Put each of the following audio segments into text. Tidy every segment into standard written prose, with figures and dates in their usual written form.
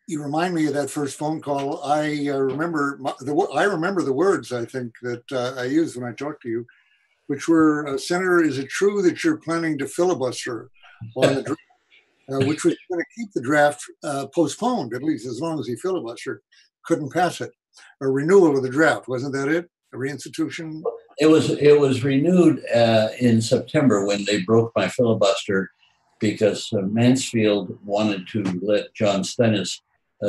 You remind me of that first phone call. I remember I remember the words I think that I used when I talked to you, which were, Senator, is it true that you're planning to filibuster on the draft? Which was going to keep the draft postponed, at least as long as he filibustered, couldn't pass it. A renewal of the draft, wasn't that it? A reinstitution? It was renewed in September when they broke my filibuster because Mansfield wanted to let John Stennis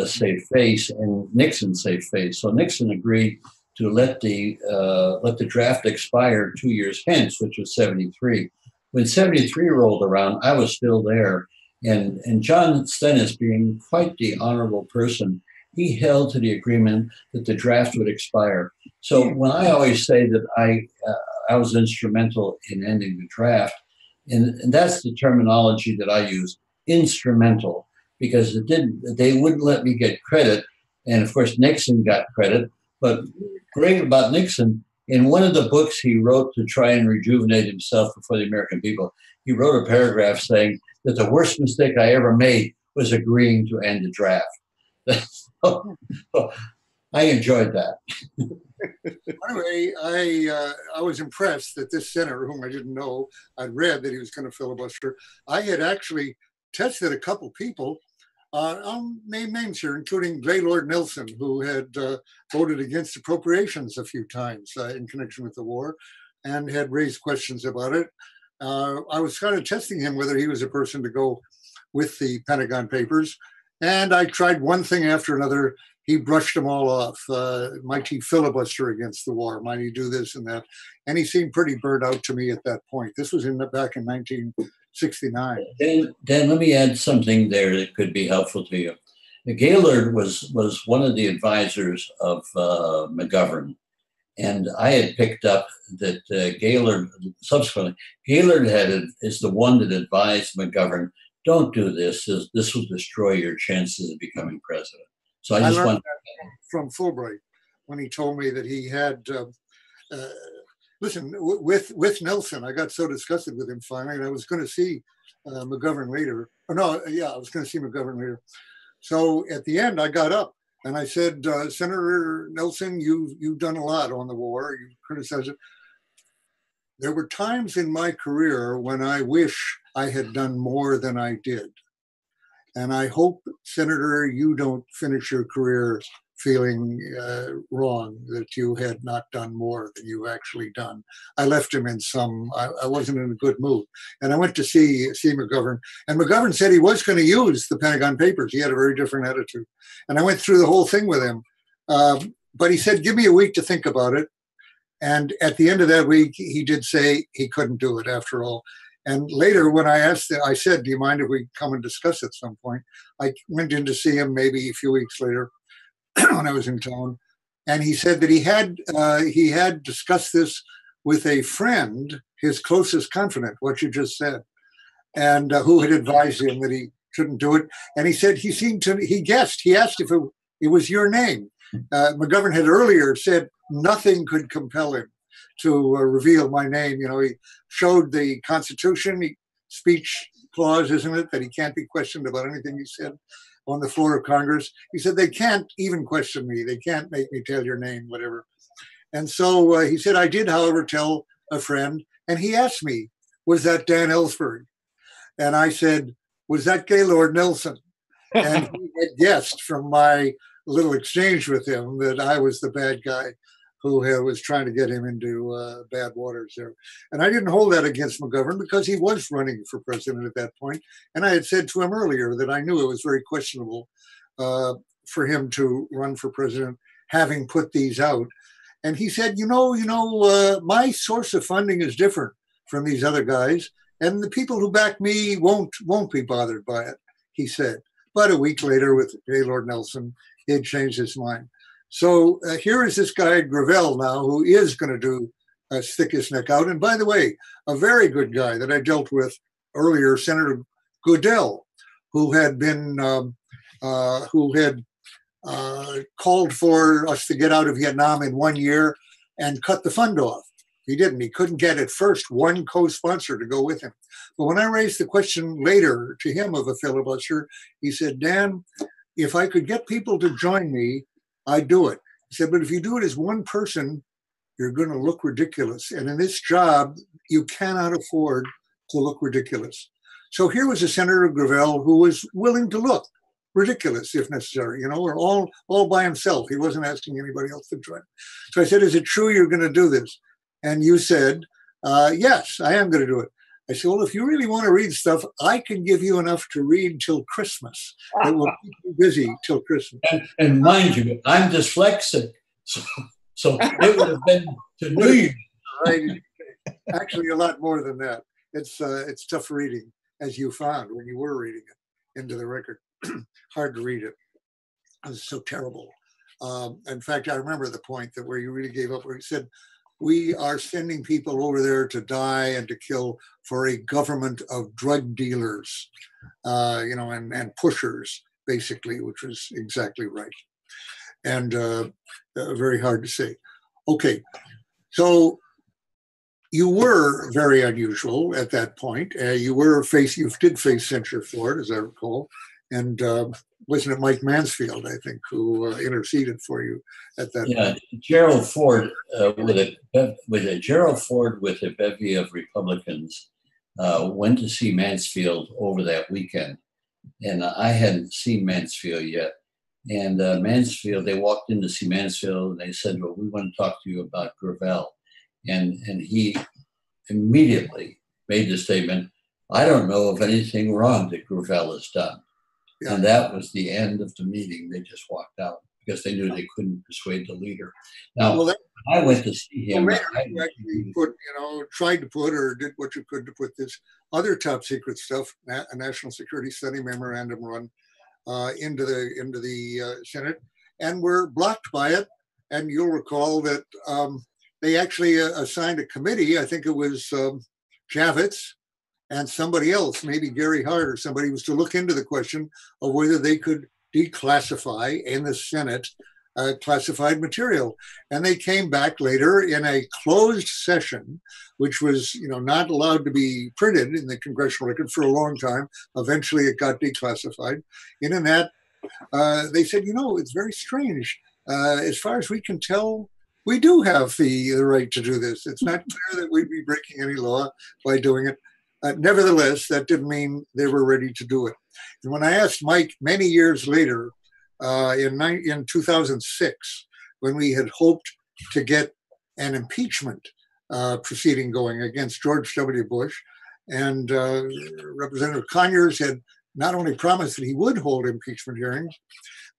save face and Nixon save face. So Nixon agreed to let the draft expire 2 years hence, which was 73. When 73 rolled around, I was still there. And John Stennis, being quite the honorable person, he held to the agreement that the draft would expire. So when I always say that I was instrumental in ending the draft, and that's the terminology that I use, instrumental, because they wouldn't let me get credit. And of course, Nixon got credit. But great about Nixon, in one of the books he wrote to try and rejuvenate himself before the American people, he wrote a paragraph saying that the worst mistake I ever made was agreeing to end the draft. So I enjoyed that. Anyway, I was impressed that this senator, whom I didn't know, I'd read that he was going to filibuster. I had actually tested a couple people. I'll name names here, including Gaylord Nelson, who had voted against appropriations a few times in connection with the war and had raised questions about it. I was kind of testing him whether he was a person to go with the Pentagon Papers. And I tried one thing after another. He brushed them all off. Might he filibuster against the war? Might he do this and that? And he seemed pretty burned out to me at that point. This was back in 1969. Dan, let me add something there that could be helpful to you. Gaylord was one of the advisors of McGovern. And I had picked up that Gaylord, subsequently, Gaylord is the one that advised McGovern, don't do this. This will destroy your chances of becoming president. So I just learned that from Fulbright when he told me that he had, listen, with Nelson, I got so disgusted with him finally, and I was going to see McGovern later. Or no, yeah, I was going to see McGovern later. So at the end, I got up and I said, Senator Nelson, you've done a lot on the war. You criticized it. There were times in my career when I wish I had done more than I did. And I hope, Senator, you don't finish your career feeling wrong that you had not done more than you've actually done. I left him in I wasn't in a good mood. And I went to see McGovern. And McGovern said he was going to use the Pentagon Papers. He had a very different attitude. And I went through the whole thing with him. But he said, give me a week to think about it. And at the end of that week, he did say he couldn't do it after all. And later when I said, do you mind if we come and discuss at some point? I went in to see him maybe a few weeks later when I was in town. And he said that he had discussed this with a friend, his closest confidant, what you just said, and who had advised him that he shouldn't do it. And he said he guessed, he asked if it was your name. McGovern had earlier said nothing could compel him to reveal my name. You know, he showed the Constitution, speech clause, isn't it, that he can't be questioned about anything he said on the floor of Congress. He said, they can't even question me. They can't make me tell your name, whatever. And so he said, I did, however, tell a friend. And he asked me, was that Dan Ellsberg? And I said, was that Gaylord Nelson? And he had guessed from my little exchange with him that I was the bad guy who was trying to get him into bad waters there. And I didn't hold that against McGovern because he was running for president at that point. And I had said to him earlier that I knew it was very questionable for him to run for president, having put these out. And he said, my source of funding is different from these other guys. And the people who back me won't be bothered by it, he said. But a week later with Gaylord Nelson, he had changed his mind. So here is this guy, Gravel, now, who is going to stick his neck out. And by the way, a very good guy that I dealt with earlier, Senator Goodell, who had called for us to get out of Vietnam in 1 year and cut the fund off. He didn't. He couldn't get at first one co-sponsor to go with him. But when I raised the question later to him of a filibuster, he said, Dan, if I could get people to join me, I'd do it. He said, but if you do it as one person, you're going to look ridiculous. And in this job, you cannot afford to look ridiculous. So here was a Senator Gravel who was willing to look ridiculous if necessary, you know, or all by himself. He wasn't asking anybody else to join. So I said, is it true you're going to do this? And you said, yes, I am going to do it. I said, well, if you really want to read stuff, I can give you enough to read till Christmas. It will keep you busy till Christmas. And mind you, I'm dyslexic. So it would have been to New Year. Right. Actually, a lot more than that. It's tough reading, as you found when you were reading it into the record. Hard to read it. It was so terrible. In fact, I remember the point that where you really gave up, where you said, we are sending people over there to die and to kill for a government of drug dealers, you know, and pushers, basically, which was exactly right. And very hard to say. Okay, so you were very unusual at that point. You did face censure for it, as I recall. And wasn't it Mike Mansfield, I think, who interceded for you at that point? Gerald Ford, Gerald Ford with a bevy of Republicans went to see Mansfield over that weekend. And I hadn't seen Mansfield yet. And Mansfield, they walked in to see Mansfield and they said, well, we want to talk to you about Gravel. And he immediately made the statement, I don't know of anything wrong that Gravel has done. Yeah. And that was the end of the meeting. They just walked out because they knew they couldn't persuade the leader. Now, I went to see him. Well, you actually tried to put or did what you could to put this other top secret stuff, a national security study memorandum run, into the Senate, and were blocked by it. And you'll recall that they actually assigned a committee. I think it was Javits and somebody else, maybe Gary Hart or somebody, was to look into the question of whether they could declassify in the Senate classified material. And they came back later in a closed session, which was, not allowed to be printed in the Congressional Record for a long time. Eventually it got declassified. In that, they said, it's very strange. As far as we can tell, we do have the right to do this. It's not clear that we'd be breaking any law by doing it. Nevertheless, that didn't mean they were ready to do it. And when I asked Mike many years later, in 2006, when we had hoped to get an impeachment proceeding going against George W. Bush, and Representative Conyers had not only promised that he would hold impeachment hearings,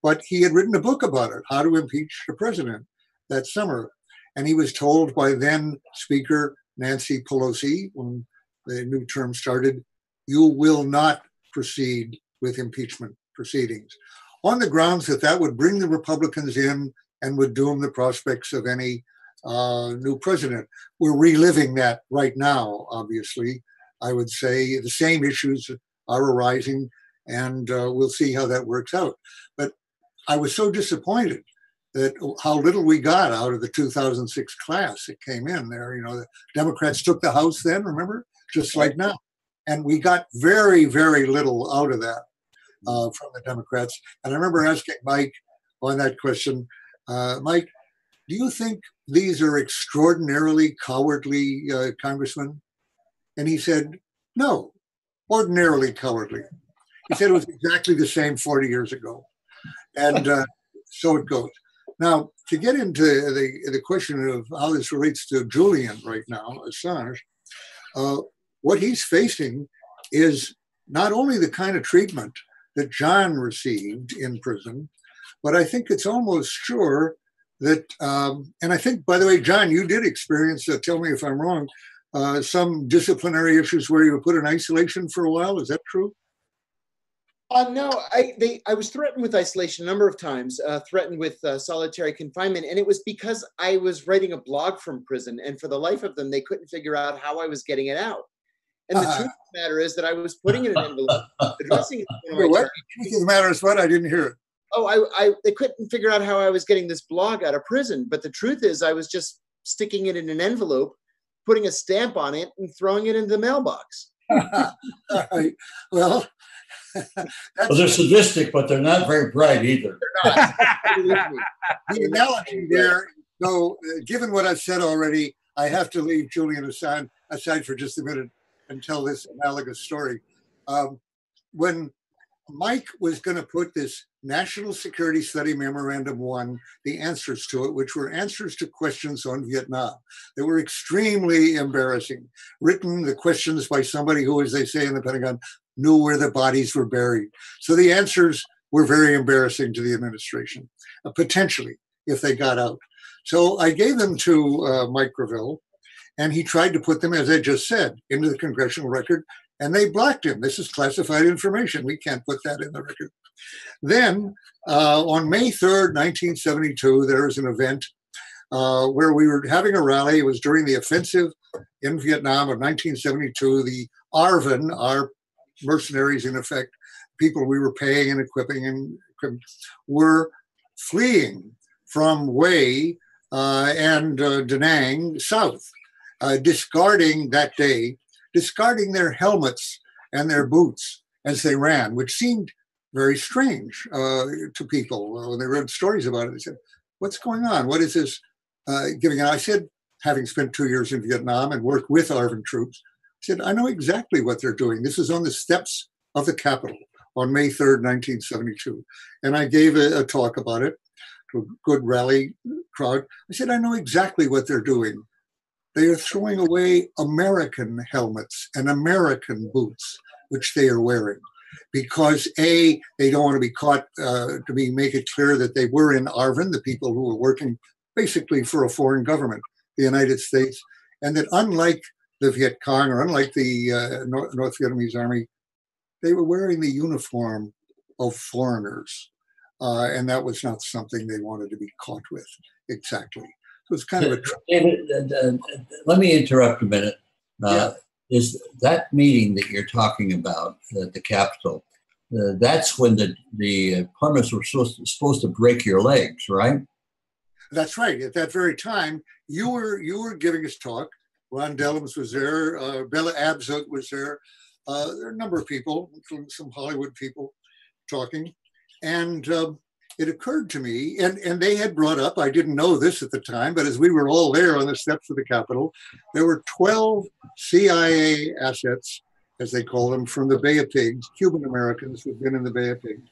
but he had written a book about it, How to Impeach the President, that summer. And he was told by then Speaker Nancy Pelosi, when the new term started, you will not proceed with impeachment proceedings, on the grounds that would bring the Republicans in and would doom the prospects of any new president. We're reliving that right now, obviously. I would say the same issues are arising, and we'll see how that works out. But I was so disappointed that how little we got out of the 2006 class that came in there. The Democrats took the House then, remember? Just like now. And we got very, very little out of that from the Democrats. And I remember asking Mike on that question, Mike, do you think these are extraordinarily cowardly congressmen? And he said, no, ordinarily cowardly. He said it was exactly the same 40 years ago. And so it goes. Now, to get into the question of how this relates to Julian right now, Assange, what he's facing is not only the kind of treatment that John received in prison, but I think it's almost sure that, and I think, by the way, John, you did experience, tell me if I'm wrong, some disciplinary issues where you were put in isolation for a while. Is that true? No, I was threatened with isolation a number of times, threatened with solitary confinement. And it was because I was writing a blog from prison. And for the life of them, they couldn't figure out how I was getting it out. And the truth of the matter is that I was putting it in an envelope, addressing it to one of my What? Truth of the matter is what? I didn't hear it. Oh, they couldn't figure out how I was getting this blog out of prison. But the truth is I was just sticking it in an envelope, putting a stamp on it, and throwing it into the mailbox. All right. Well, Well, they're sadistic, but they're not very bright either. They're not. The analogy there, though, given what I've said already, I have to leave Julian aside for just a minute and tell this analogous story. When Mike was going to put this National Security Study Memorandum 1, the answers to it, which were answers to questions on Vietnam. They were extremely embarrassing. Written, the questions by somebody who, as they say in the Pentagon, knew where the bodies were buried. So the answers were very embarrassing to the administration, potentially, if they got out. So I gave them to Mike Gravel, and he tried to put them, as I just said, into the congressional record, and they blocked him. This is classified information. We can't put that in the record. Then on May 3rd, 1972, there was an event where we were having a rally. It was during the offensive in Vietnam of 1972. The ARVN, our mercenaries in effect, people we were paying and equipping, were fleeing from Hue and Da Nang south, discarding their helmets and their boots as they ran, which seemed very strange to people. When they read stories about it, they said, what's going on? What is this giving? And I said, having spent 2 years in Vietnam and worked with ARVN troops, I said, I know exactly what they're doing. This is on the steps of the Capitol on May 3rd, 1972. And I gave a talk about it to a good rally crowd. I said, I know exactly what they're doing. They are throwing away American helmets and American boots, which they are wearing, because A, they don't want to be caught, make it clear that they were in ARVN, the people who were working basically for a foreign government, the United States, and that unlike the Viet Cong or unlike the North Vietnamese army, they were wearing the uniform of foreigners. And that was not something they wanted to be caught with, exactly. So it's kind of a... David, let me interrupt a minute. Yeah. Is that meeting that you're talking about at the Capitol, that's when the plumbers were supposed to break your legs, right? That's right. At that very time, you were giving us talk. Ron Dellums was there. Bella Abzug was there. There are a number of people, including some Hollywood people, talking. And it occurred to me, and they had brought up, I didn't know this at the time, but as we were all there on the steps of the Capitol, there were 12 CIA assets, as they call them, from the Bay of Pigs, Cuban Americans who'd been in the Bay of Pigs,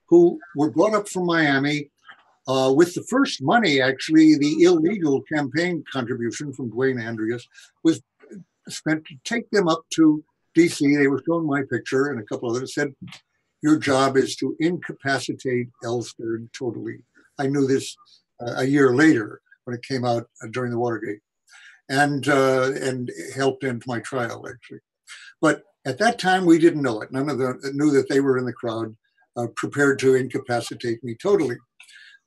who were brought up from Miami with the first money. Actually, the illegal campaign contribution from Dwayne Andreas was spent to take them up to DC. They were showing my picture, and a couple others said, your job is to incapacitate Ellsberg totally. I knew this a year later when it came out during the Watergate, and helped end my trial, actually. But at that time, we didn't know it. None of them knew that they were in the crowd, prepared to incapacitate me totally.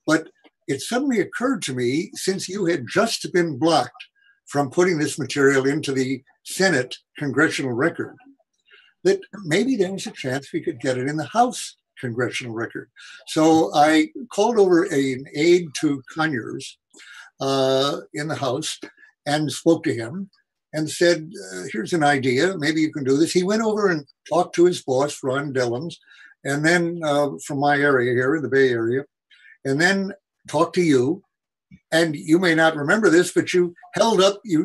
But it suddenly occurred to me, since you had just been blocked from putting this material into the Senate Congressional Record, that maybe there was a chance we could get it in the House Congressional Record. So I called over an aide to Conyers in the House and spoke to him and said, here's an idea, maybe you can do this. He went over and talked to his boss, Ron Dellums, and then from my area here in the Bay Area, and then talked to you. And you may not remember this, but you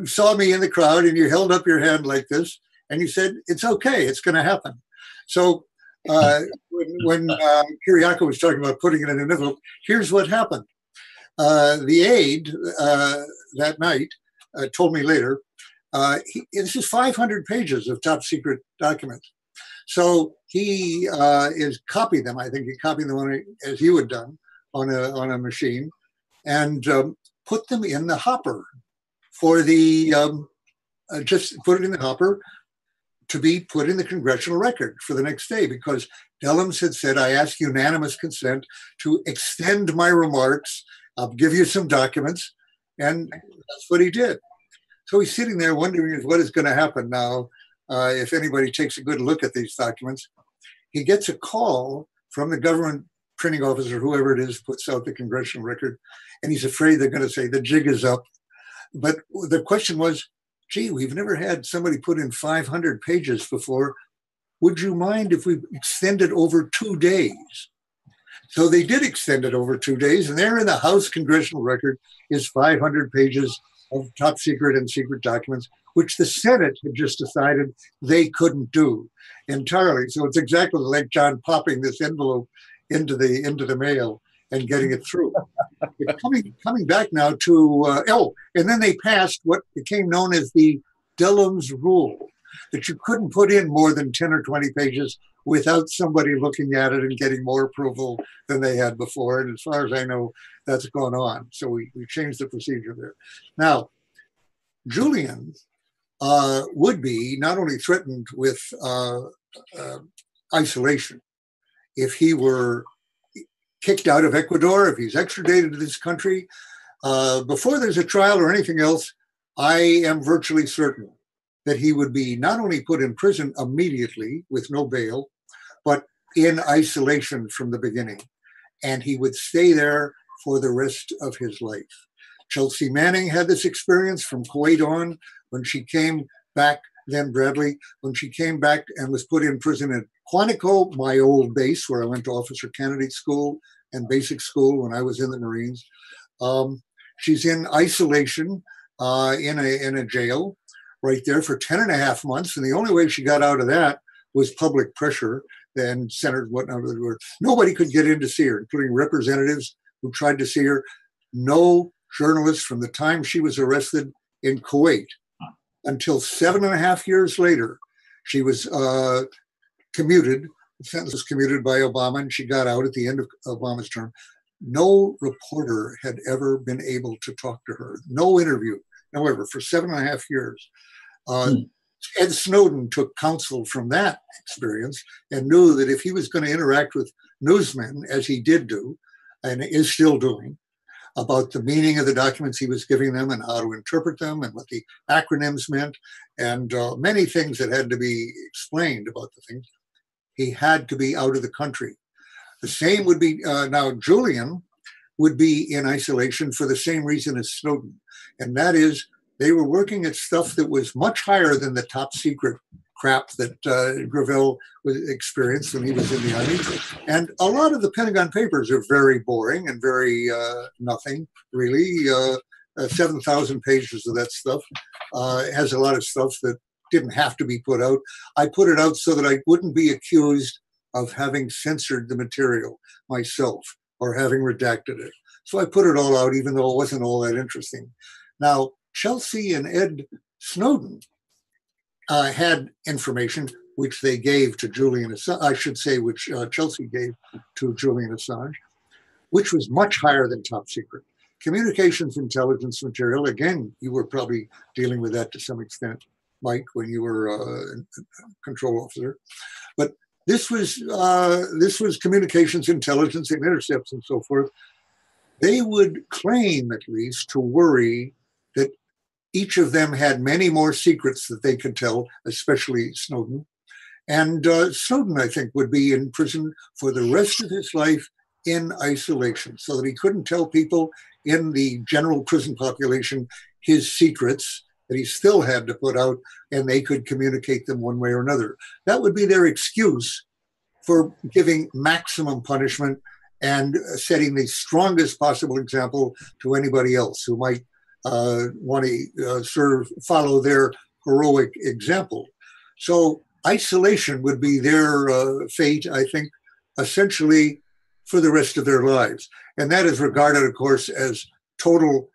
saw me in the crowd and you held up your hand like this. And you said, it's okay, it's going to happen. So when Kiriako was talking about putting it in an envelope, here's what happened. The aide that night told me later, this is 500 pages of top secret documents. So he is copied them. I think he copied them as you had done on a machine, and put them in the hopper for the, just put it in the hopper to be put in the Congressional Record for the next day, because Dellums had said, I ask unanimous consent to extend my remarks. I'll give you some documents. And that's what he did. So he's sitting there wondering what is going to happen now if anybody takes a good look at these documents. He gets a call from the government printing officer, whoever it is, puts out the Congressional Record, and he's afraid they're going to say the jig is up. But the question was, gee, we've never had somebody put in 500 pages before. would you mind if we extend it over 2 days? So they did extend it over 2 days, and there in the House Congressional Record is 500 pages of top secret and secret documents, which the Senate had just decided they couldn't do entirely. So it's exactly like John popping this envelope into the mail and getting it through. But coming back now to, and then they passed what became known as the Dellum's Rule, that you couldn't put in more than 10 or 20 pages without somebody looking at it and getting more approval than they had before. And as far as I know, that's gone on. So we changed the procedure there. Now, Julian would be not only threatened with isolation if he were kicked out of Ecuador, if he's extradited to this country. Before there's a trial or anything else, I am virtually certain that he would be not only put in prison immediately with no bail, but in isolation from the beginning. And he would stay there for the rest of his life. Chelsea Manning had this experience from Kuwait on when she came back, then Bradley, when she came back and was put in prison at Quantico, my old base where I went to officer candidate school and basic school when I was in the Marines. She's in isolation in a jail right there for 10 and a half months. And the only way she got out of that was public pressure and senators, whatnot. Nobody could get in to see her, including representatives who tried to see her. No journalists from the time she was arrested in Kuwait until 7.5 years later. She was commuted. The sentence was commuted by Obama, and she got out at the end of Obama's term. No reporter had ever been able to talk to her. No interview. However, for 7.5 years, Ed Snowden took counsel from that experience and knew that if he was going to interact with newsmen, as he did do, and is still doing, about the meaning of the documents he was giving them and how to interpret them and what the acronyms meant, and many things that had to be explained about the things, he had to be out of the country. The same would be, now Julian would be in isolation for the same reason as Snowden. And that is, they were working at stuff that was much higher than the top secret crap that Gravel experienced when he was in the Army. And a lot of the Pentagon Papers are very boring and very nothing, really. 7,000 pages of that stuff. It has a lot of stuff that didn't have to be put out. I put it out so that I wouldn't be accused of having censored the material myself or having redacted it. So I put it all out, even though it wasn't all that interesting. Now, Chelsea and Ed Snowden had information which they gave to Julian Assange, I should say, which Chelsea gave to Julian Assange, which was much higher than top secret. Communications intelligence material, again, you were probably dealing with that to some extent, Mike, when you were a control officer. But this was communications intelligence and intercepts and so forth. They would claim, at least, to worry that each of them had many more secrets that they could tell, especially Snowden. And Snowden, I think, would be in prison for the rest of his life in isolation, so that he couldn't tell people in the general prison population his secrets that he still had to put out, and they could communicate them one way or another. That would be their excuse for giving maximum punishment and setting the strongest possible example to anybody else who might want to sort of follow their heroic example. So isolation would be their fate, I think, essentially for the rest of their lives. And that is regarded, of course, as total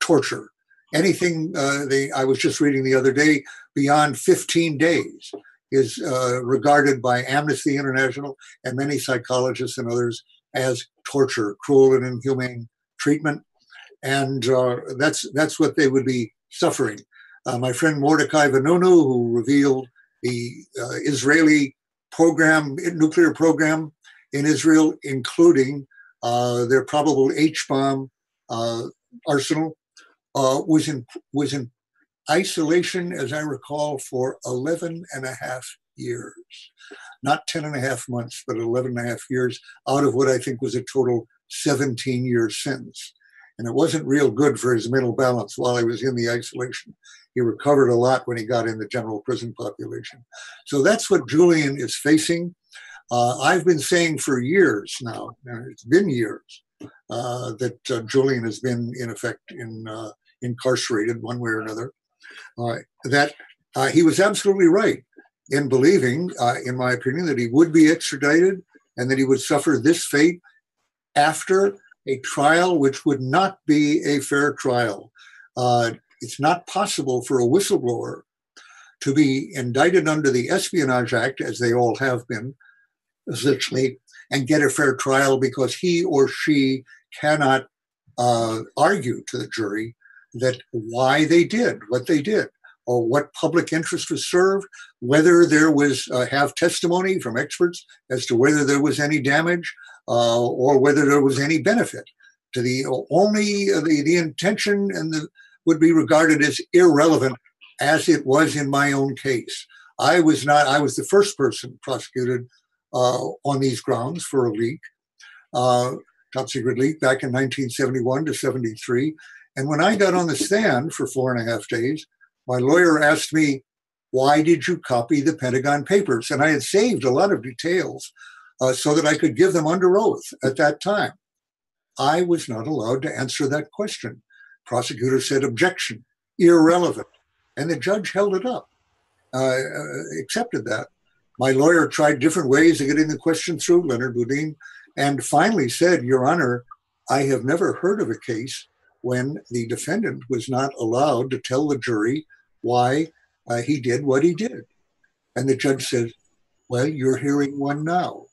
torture. Anything, I was just reading the other day, beyond 15 days is regarded by Amnesty International and many psychologists and others as torture, cruel and inhumane treatment. And that's what they would be suffering. My friend Mordecai Vanunu, who revealed the Israeli program, nuclear program in Israel, including their probable H-bomb arsenal, was in isolation, as I recall, for 11 and a half years. Not 10 and a half months, but 11 and a half years out of what I think was a total 17-year sentence. and it wasn't real good for his mental balance while he was in the isolation. He recovered a lot when he got in the general prison population. So that's what Julian is facing. I've been saying for years now, it's been years, that Julian has been, in effect, incarcerated one way or another, that he was absolutely right in believing, in my opinion, that he would be extradited and that he would suffer this fate after a trial which would not be a fair trial. It's not possible for a whistleblower to be indicted under the Espionage Act, as they all have been, essentially, and get a fair trial because he or she cannot argue to the jury that why they did what they did, or what public interest was served, whether there was have testimony from experts as to whether there was any damage or whether there was any benefit. To the only the intention and would be regarded as irrelevant, as it was in my own case. I was the first person prosecuted on these grounds for a leak, top secret leak, back in 1971 to 73. And when I got on the stand for 4.5 days, my lawyer asked me, why did you copy the Pentagon Papers? And I had saved a lot of details so that I could give them under oath at that time. I was not allowed to answer that question. Prosecutor said, objection, irrelevant. And the judge held it up, accepted that. My lawyer tried different ways of getting the question through, Leonard Boudin, and finally said, Your Honor, I have never heard of a case when the defendant was not allowed to tell the jury why he did what he did. And the judge said, well, you're hearing one now.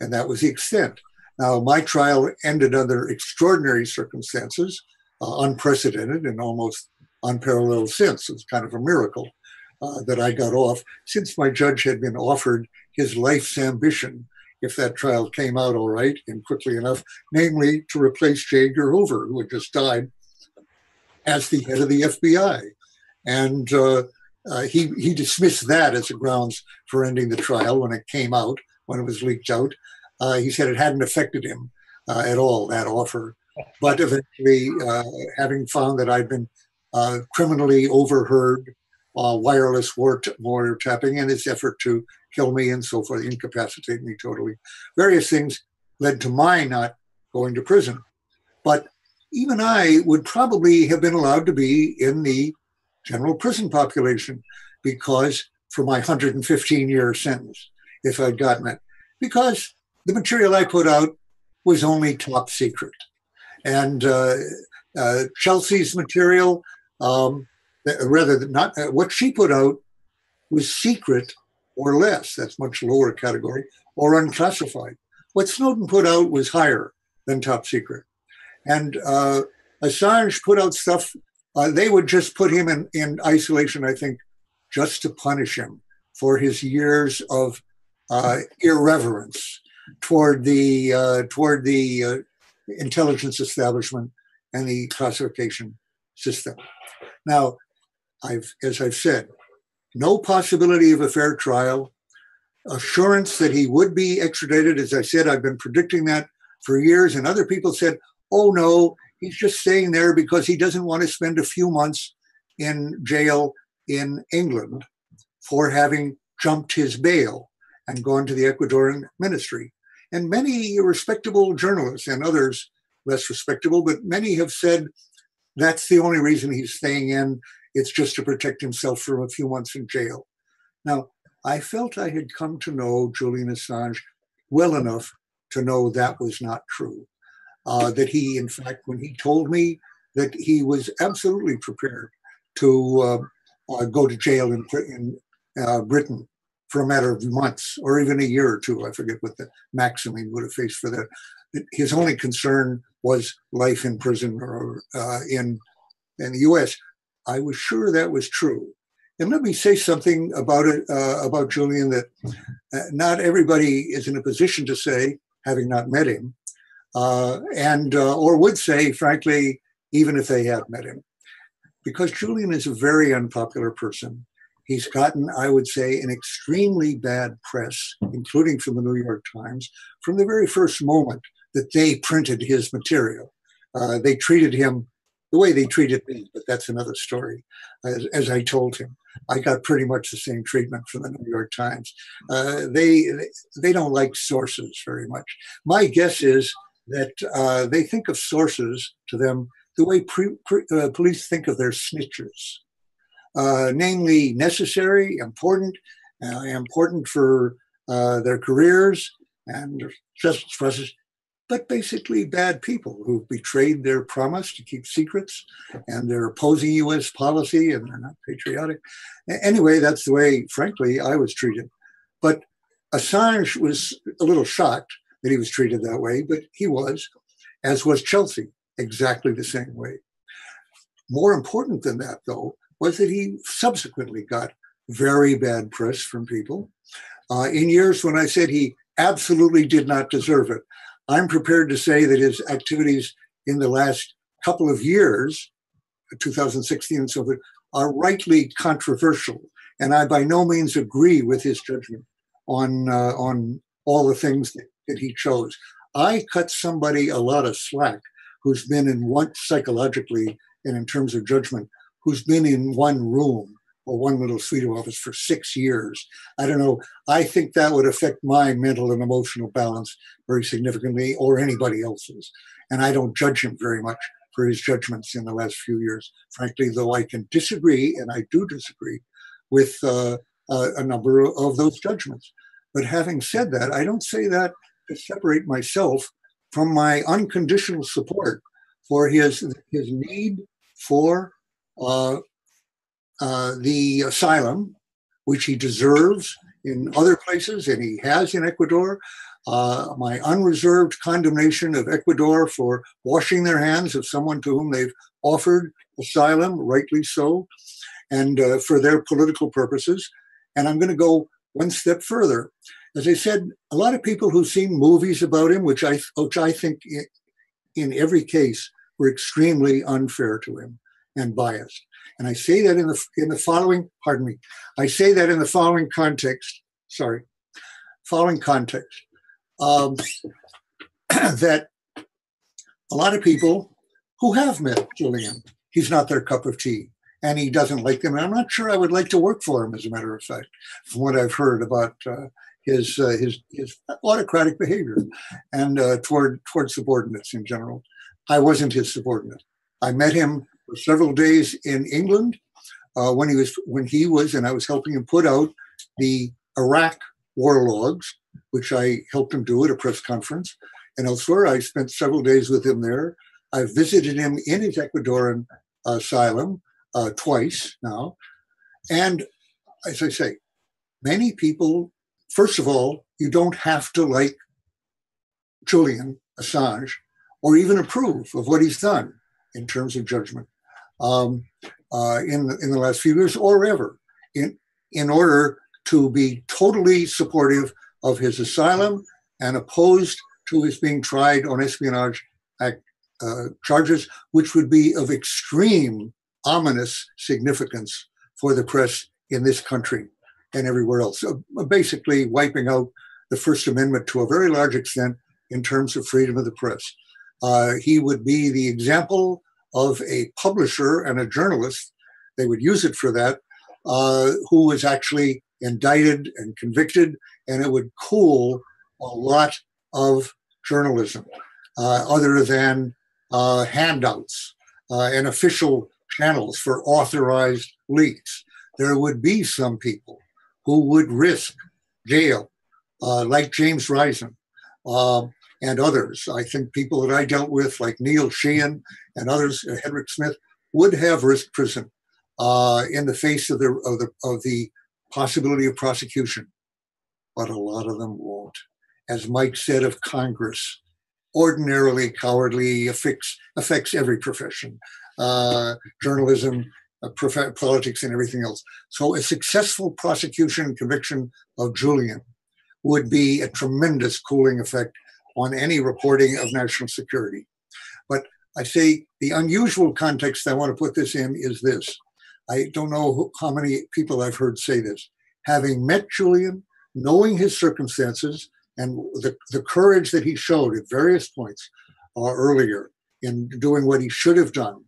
And that was the extent. Now, my trial ended under extraordinary circumstances, unprecedented and almost unparalleled since. It's kind of a miracle that I got off, since my judge had been offered his life's ambition, if that trial came out all right and quickly enough, namely to replace J. Edgar Hoover, who had just died, as the head of the FBI. And he dismissed that as a grounds for ending the trial when it came out, when it was leaked out. He said it hadn't affected him at all, that offer. But eventually, having found that I'd been criminally overheard, wireless wiretapping, and his effort to kill me and so forth, incapacitate me totally, various things led to my not going to prison. But even I would probably have been allowed to be in the general prison population because for my 115-year sentence, if I'd gotten it, because the material I put out was only top secret. And Chelsea's material, rather not what she put out, was secret or less. That's much lower category, or unclassified. What Snowden put out was higher than top secret. And Assange put out stuff, they would just put him in isolation, I think, just to punish him for his years of irreverence toward the intelligence establishment and the classification system. Now, as I've said, no possibility of a fair trial, assurance that he would be extradited. As I said, I've been predicting that for years, and other people said, oh no, he's just staying there because he doesn't want to spend a few months in jail in England for having jumped his bail and gone to the Ecuadorian ministry. And many respectable journalists and others less respectable, but many have said that's the only reason he's staying in. It's just to protect himself from a few months in jail. Now, I felt I had come to know Julian Assange well enough to know that was not true. That he, in fact, when he told me that he was absolutely prepared to go to jail in Britain for a matter of months or even a year or two, I forget what the maximum he would have faced for that. His only concern was life in prison or in the US. I was sure that was true. And let me say something about it, about Julian, that not everybody is in a position to say, having not met him, or would say, frankly, even if they have met him. Because Julian is a very unpopular person. He's gotten, I would say, an extremely bad press, including from the New York Times, from the very first moment that they printed his material. they treated him the way they treated me, but that's another story. As I told him, I got pretty much the same treatment from the New York Times. They don't like sources very much. My guess is that they think of sources to them the way police think of their snitchers, namely necessary, important for their careers and justice process, but basically bad people who've betrayed their promise to keep secrets, and they're opposing U.S. policy, and they're not patriotic. Anyway, that's the way, frankly, I was treated. But Assange was a little shocked that he was treated that way, but he was, as was Chelsea, exactly the same way. More important than that, though, was that he subsequently got very bad press from people. In years when I said he absolutely did not deserve it, I'm prepared to say that his activities in the last couple of years, 2016 and so forth, are rightly controversial. And I by no means agree with his judgment on all the things that he chose. I cut somebody a lot of slack who's been in one, psychologically and in terms of judgment, who's been in one room or one little suite of office for 6 years. I don't know. I think that would affect my mental and emotional balance very significantly, or anybody else's. And I don't judge him very much for his judgments in the last few years, frankly, though I can disagree, and I do disagree, with a number of those judgments. But having said that, I don't say that to separate myself from my unconditional support for his need for the asylum, which he deserves in other places, and he has in Ecuador. My unreserved condemnation of Ecuador for washing their hands of someone to whom they've offered asylum, rightly so, and for their political purposes. And I'm going to go one step further. As I said, a lot of people who've seen movies about him, which I think in every case were extremely unfair to him and biased. And I say that in the following, pardon me, I say that in the following context, that a lot of people who have met Julian, he's not their cup of tea, and he doesn't like them. And I'm not sure I would like to work for him, as a matter of fact, from what I've heard about his autocratic behavior and toward subordinates in general. I wasn't his subordinate. I met him for several days in England when he was, and I was helping him put out the Iraq war logs, which I helped him do at a press conference. And elsewhere, I spent several days with him there. I visited him in his Ecuadorian asylum twice now. And as I say, many people, first of all, you don't have to like Julian Assange or even approve of what he's done in terms of judgment in the last few years or ever, in order to be totally supportive of his asylum and opposed to his being tried on Espionage Act charges, which would be of extreme ominous significance for the press in this country and everywhere else. So basically wiping out the First Amendment to a very large extent in terms of freedom of the press. He would be the example of a publisher and a journalist, they would use it for that, who was actually indicted and convicted, and it would cool a lot of journalism other than handouts and official channels for authorized leaks. There would be some people who would risk jail, like James Risen and others. I think people that I dealt with, like Neil Sheehan and others, Hedrick Smith, would have risked prison in the face of the possibility of prosecution, but a lot of them won't. As Mike said of Congress, ordinarily cowardly affects every profession, journalism, politics, and everything else. So a successful prosecution and conviction of Julian would be a tremendous cooling effect on any reporting of national security. But I say the unusual context I want to put this in is this. I don't know how many people I've heard say this. Having met Julian, knowing his circumstances and the courage that he showed at various points earlier in doing what he should have done.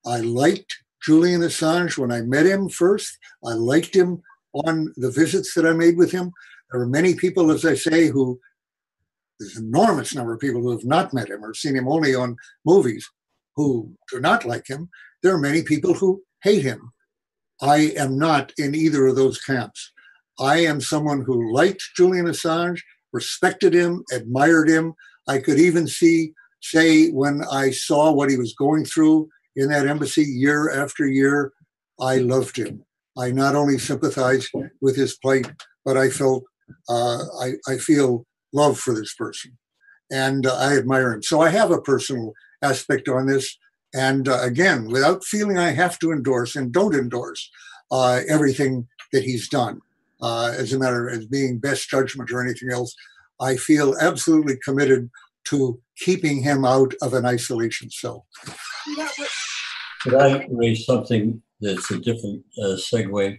I liked Julian Assange when I met him first. I liked him on the visits that I made with him. There are many people, as I say, there's an enormous number of people who have not met him or seen him only on movies who do not like him. There are many people who hate him. I am not in either of those camps. I am someone who liked Julian Assange, respected him, admired him. I could even say when I saw what he was going through in that embassy year after year, I loved him. I not only sympathized with his plight, but I felt, I feel love for this person. And I admire him. So I have a personal aspect on this. And again, without feeling I have to endorse and don't endorse everything that he's done, as a matter of being best judgment or anything else, I feel absolutely committed to keeping him out of an isolation cell. Could I raise something that's a different segue?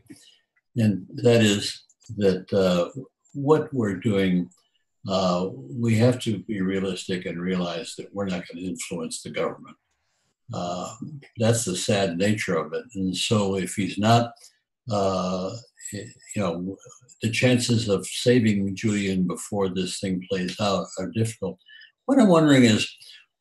And that is that what we're doing, we have to be realistic and realize that we're not going to influence the government. That's the sad nature of it. And so if he's not, the chances of saving Julian before this thing plays out are difficult. What I'm wondering is,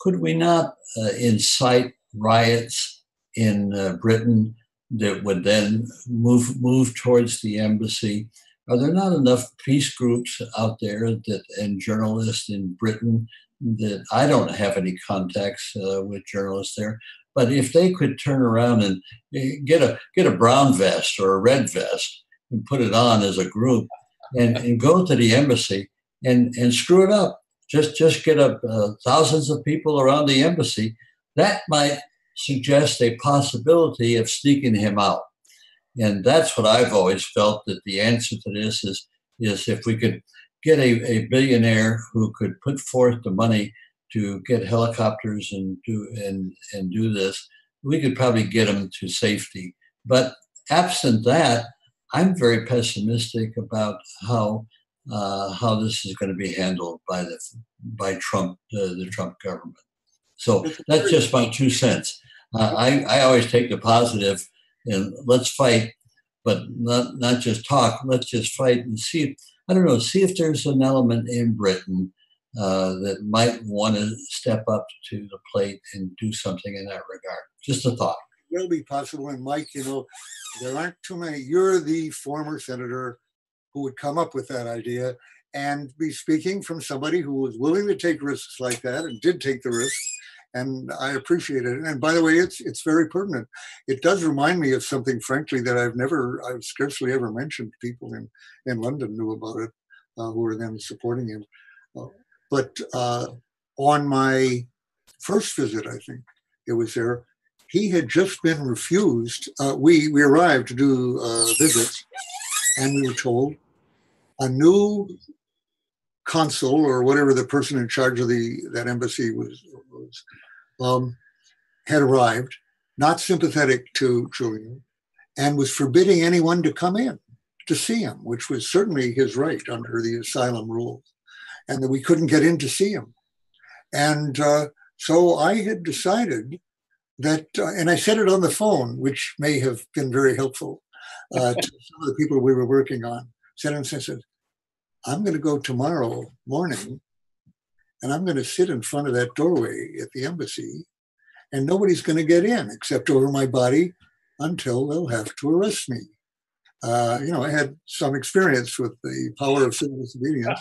could we not incite riots in Britain that would then move towards the embassy? Are there not enough peace groups out there and journalists in Britain that I don't have any contacts with journalists there, but if they could turn around and get a brown vest or a red vest and put it on as a group and go to the embassy and screw it up, just get up thousands of people around the embassy, that might suggest a possibility of sneaking him out. And that's what I've always felt, that the answer to this is if we could get a billionaire who could put forth the money to get helicopters and do this, we could probably get him to safety. But absent that, I'm very pessimistic about how this is going to be handled by Trump, the Trump government. So that's just my 2 cents. I always take the positive and let's fight, but not just talk. Let's just fight and see. I don't know. See if there's an element in Britain that might want to step up to the plate and do something in that regard. Just a thought. It will be possible. And Mike, there aren't too many. You're the former senator who would come up with that idea and be speaking from somebody who was willing to take risks like that and did take the risk. And I appreciate it. And by the way, it's very pertinent. It does remind me of something, frankly, that I've scarcely ever mentioned. People in London knew about it, who were then supporting him. But on my first visit, I think it was there, he had just been refused. We arrived to do visits, and we were told a new consul or whatever the person in charge of that embassy was had arrived, not sympathetic to Julian, and was forbidding anyone to come in to see him, which was certainly his right under the asylum rules, and that we couldn't get in to see him. And so I had decided that, and I said it on the phone, which may have been very helpful to some of the people we were working on. I said, I'm going to go tomorrow morning and I'm going to sit in front of that doorway at the embassy and nobody's going to get in except over my body until they'll have to arrest me. I had some experience with the power of civil disobedience,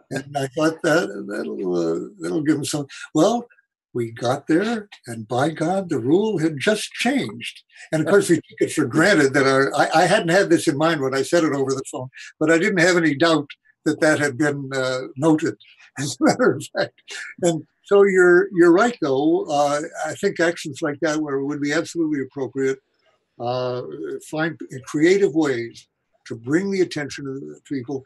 and I thought that'll give them some. Well, we got there, and by God, the rule had just changed. And of course, we took it for granted that I hadn't had this in mind when I said it over the phone, but I didn't have any doubt that had been noted, as a matter of fact. And so you're right, though. I think actions like that would be absolutely appropriate. Find creative ways to bring the attention of the people.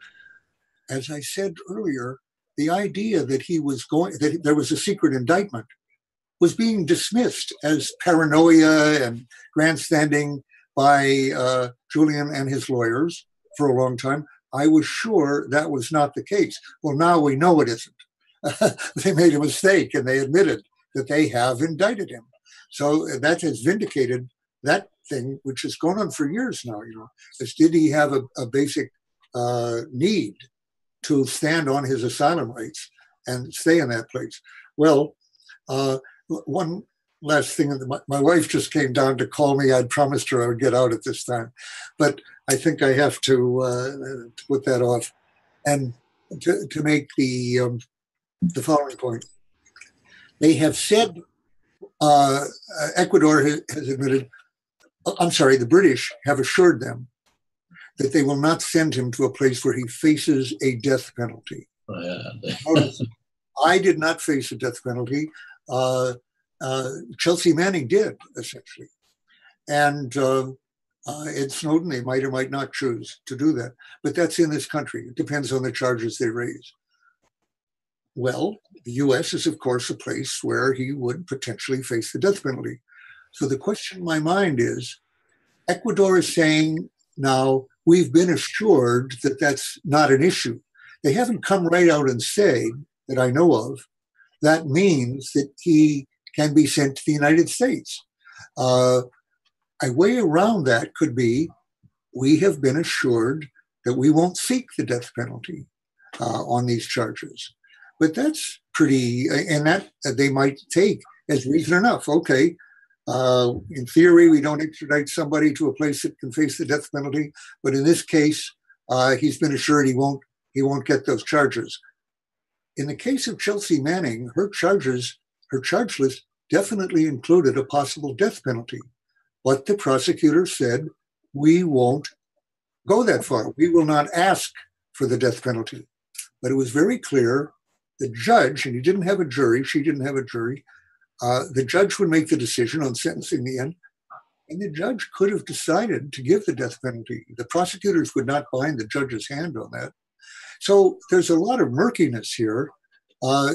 As I said earlier, the idea that that there was a secret indictment was being dismissed as paranoia and grandstanding by Julian and his lawyers for a long time. I was sure that was not the case. Well, now we know it isn't. They made a mistake and they admitted that they have indicted him. So that has vindicated that thing, which has gone on for years now, is did he have a basic need to stand on his asylum rights and stay in that place? Well, one last thing, my wife just came down to call me. I'd promised her I would get out at this time, but I think I have to put that off and to make the following point. They have said, Ecuador has admitted, I'm sorry, the British have assured them that they will not send him to a place where he faces a death penalty. Notice, I did not face a death penalty. Chelsea Manning did, essentially. And Ed Snowden, they might or might not choose to do that. But that's in this country. It depends on the charges they raise. Well, the US is, of course, a place where he would potentially face the death penalty. So the question in my mind is, Ecuador is saying now, we've been assured that that's not an issue. They haven't come right out and say, that I know of, that means that he can be sent to the United States. A way around that could be, we have been assured that we won't seek the death penalty on these charges. But that's pretty, and that they might take as reason enough. Okay, in theory, we don't extradite somebody to a place that can face the death penalty, but in this case, he's been assured he won't get those charges. In the case of Chelsea Manning, her charge list definitely included a possible death penalty. But the prosecutor said, we won't go that far. We will not ask for the death penalty. But it was very clear the judge, and he didn't have a jury, she didn't have a jury, the judge would make the decision on sentencing the end, and the judge could have decided to give the death penalty. The prosecutors would not bind the judge's hand on that. So there's a lot of murkiness here. I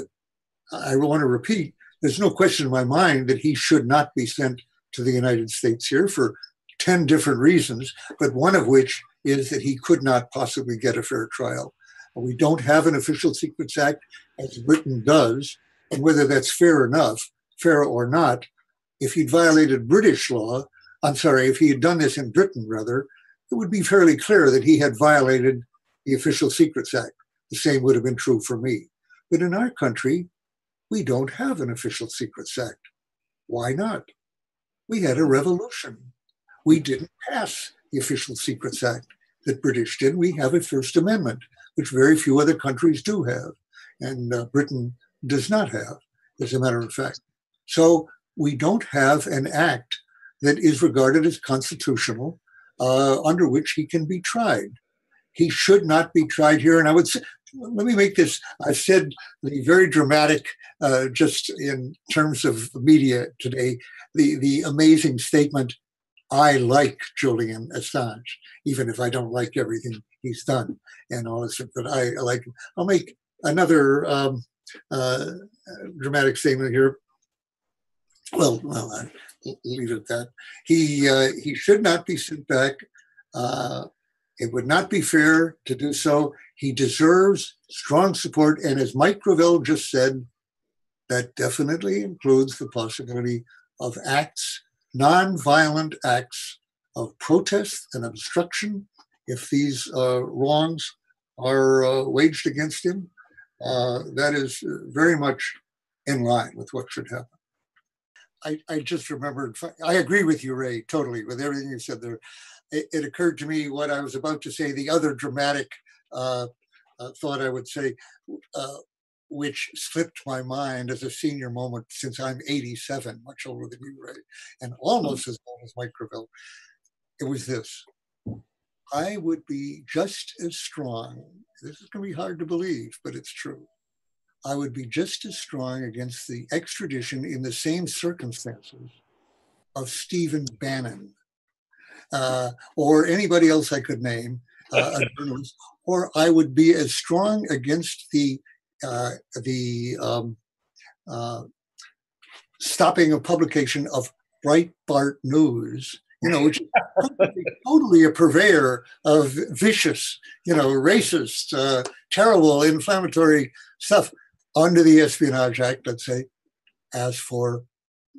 want to repeat, there's no question in my mind that he should not be sent to the United States here for 10 different reasons, but one of which is that he could not possibly get a fair trial. We don't have an Official Secrets Act as Britain does, and whether that's fair or not, if he'd violated British law, if he had done this in Britain rather, it would be fairly clear that he had violated the Official Secrets Act. The same would have been true for me. But in our country, we don't have an Official Secrets Act. Why not? We had a revolution. We didn't pass the Official Secrets Act that British did. We have a First Amendment, which very few other countries do have, and Britain does not have, as a matter of fact. So we don't have an act that is regarded as constitutional under which he can be tried. He should not be tried here. And I would say, let me make this, I've said the very dramatic, just in terms of the media today, the amazing statement, I like Julian Assange, even if I don't like everything he's done and all this, but I like him. I'll make another dramatic statement here. Well, I'll leave it at that. He should not be sent back. It would not be fair to do so. He deserves strong support. And as Mike Gravel just said, that definitely includes the possibility of acts, non-violent acts of protest and obstruction. If these wrongs are waged against him, that is very much in line with what should happen. I just remembered, I agree with you, Ray, totally, with everything you said there. It occurred to me what I was about to say, the other dramatic thought I would say, which slipped my mind as a senior moment since I'm 87, much older than you, Ray, and almost as old as Mike Gravel. It was this. I would be just as strong, this is going to be hard to believe, but it's true. I would be just as strong against the extradition in the same circumstances of Stephen Bannon, or anybody else I could name, a journalist, or I would be as strong against the stopping of publication of Breitbart News, which is totally a purveyor of vicious, racist, terrible, inflammatory stuff under the Espionage Act, let's say. as for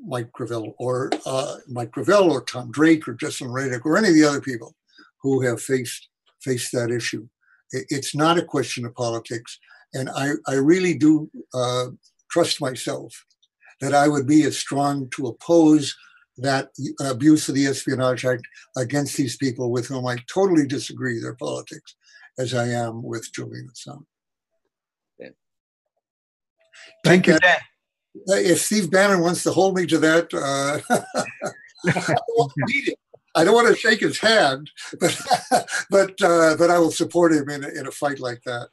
Mike Gravel or Tom Drake or Justin Radick or any of the other people who have faced that issue. It's not a question of politics. And I really do trust myself that I would be as strong to oppose that abuse of the Espionage Act against these people with whom I totally disagree their politics as I am with Julian Assange. Thank you, Dan. If Steve Bannon wants to hold me to that, I don't want to shake his hand, but I will support him in a fight like that.